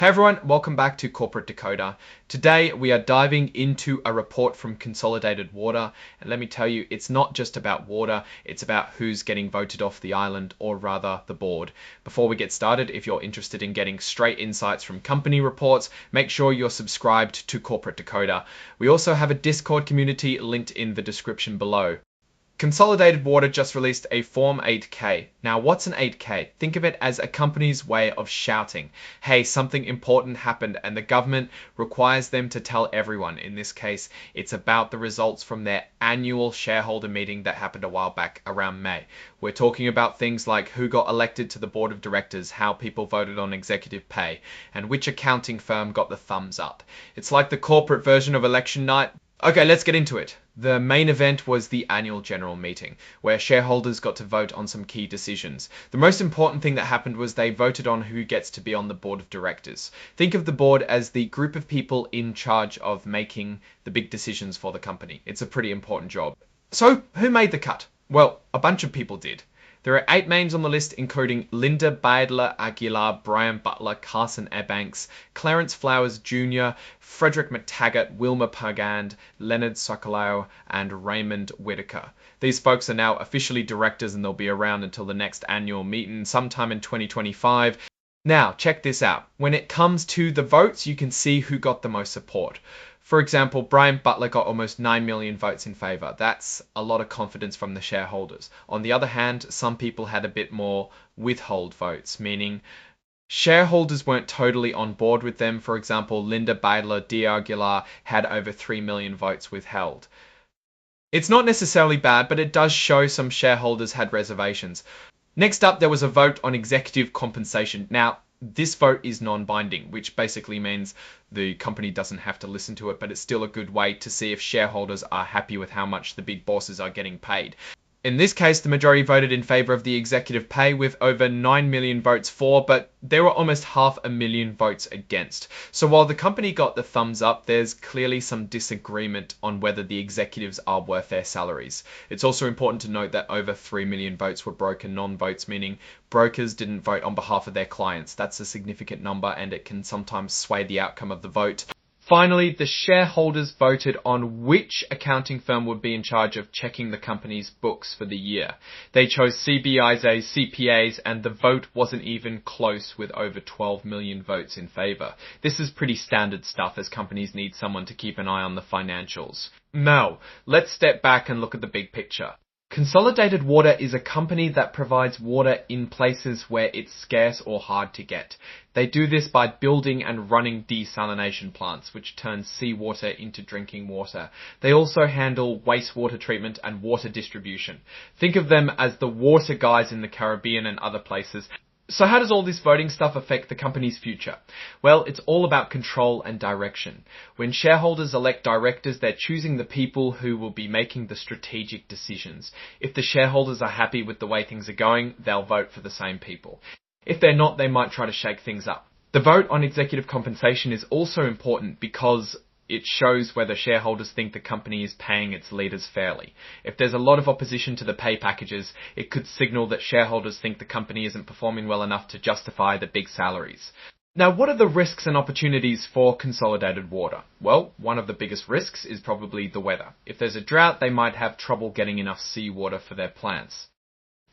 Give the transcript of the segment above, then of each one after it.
Hey everyone, welcome back to Corporate Decoder. Today we are diving into a report from Consolidated Water, and let me tell you, it's not just about water, it's about who's getting voted off the island, or rather the board. Before we get started, if you're interested in getting straight insights from company reports, make sure you're subscribed to Corporate Decoder. We also have a Discord community linked in the description below. Consolidated Water just released a Form 8K. Now, what's an 8K? Think of it as a company's way of shouting, hey, something important happened, and the government requires them to tell everyone. In this case, it's about the results from their annual shareholder meeting that happened a while back around May. We're talking about things like who got elected to the board of directors, how people voted on executive pay, and which accounting firm got the thumbs up. It's like the corporate version of election night. Okay, let's get into it. The main event was the annual general meeting, where shareholders got to vote on some key decisions. The most important thing that happened was they voted on who gets to be on the board of directors. Think of the board as the group of people in charge of making the big decisions for the company. It's a pretty important job. So, who made the cut? Well, a bunch of people did. There are 8 names on the list, including Linda Baidler Aguilar, Brian Butler, Carson Ebanks, Clarence Flowers Jr., Frederick McTaggart, Wilma Pagand, Leonard Sokolow, and Raymond Whitaker. These folks are now officially directors and they'll be around until the next annual meeting sometime in 2025. Now, check this out. When it comes to the votes, you can see who got the most support. For example, Brian Butler got almost 9 million votes in favour. That's a lot of confidence from the shareholders. On the other hand, some people had a bit more withhold votes, meaning shareholders weren't totally on board with them. For example, Linda Baidler de Aguilar had over 3 million votes withheld. It's not necessarily bad, but it does show some shareholders had reservations. Next up, there was a vote on executive compensation. Now, this vote is non-binding, which basically means the company doesn't have to listen to it, but it's still a good way to see if shareholders are happy with how much the big bosses are getting paid. In this case, the majority voted in favour of the executive pay with over 9 million votes for, but there were almost 500,000 votes against. So while the company got the thumbs up, there's clearly some disagreement on whether the executives are worth their salaries. It's also important to note that over 3 million votes were broker non-votes, meaning brokers didn't vote on behalf of their clients. That's a significant number and it can sometimes sway the outcome of the vote. Finally, the shareholders voted on which accounting firm would be in charge of checking the company's books for the year. They chose CBI's CPAs, and the vote wasn't even close with over 12 million votes in favour. This is pretty standard stuff as companies need someone to keep an eye on the financials. Now, let's step back and look at the big picture. Consolidated Water is a company that provides water in places where it's scarce or hard to get. They do this by building and running desalination plants, which turn seawater into drinking water. They also handle wastewater treatment and water distribution. Think of them as the water guys in the Caribbean and other places. So how does all this voting stuff affect the company's future? Well, it's all about control and direction. When shareholders elect directors, they're choosing the people who will be making the strategic decisions. If the shareholders are happy with the way things are going, they'll vote for the same people. If they're not, they might try to shake things up. The vote on executive compensation is also important because it shows whether shareholders think the company is paying its leaders fairly. If there's a lot of opposition to the pay packages, it could signal that shareholders think the company isn't performing well enough to justify the big salaries. Now, what are the risks and opportunities for Consolidated Water? Well, one of the biggest risks is probably the weather. If there's a drought, they might have trouble getting enough seawater for their plants.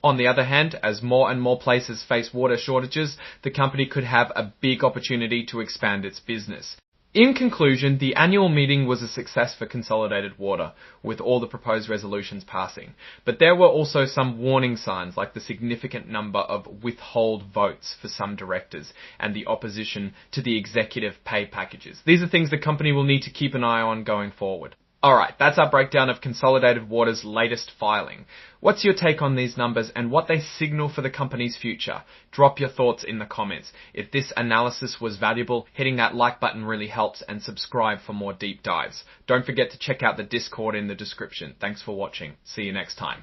On the other hand, as more and more places face water shortages, the company could have a big opportunity to expand its business. In conclusion, the annual meeting was a success for Consolidated Water, with all the proposed resolutions passing. But there were also some warning signs, like the significant number of withhold votes for some directors and the opposition to the executive pay packages. These are things the company will need to keep an eye on going forward. Alright, that's our breakdown of Consolidated Water's latest filing. What's your take on these numbers and what they signal for the company's future? Drop your thoughts in the comments. If this analysis was valuable, hitting that like button really helps, and subscribe for more deep dives. Don't forget to check out the Discord in the description. Thanks for watching. See you next time.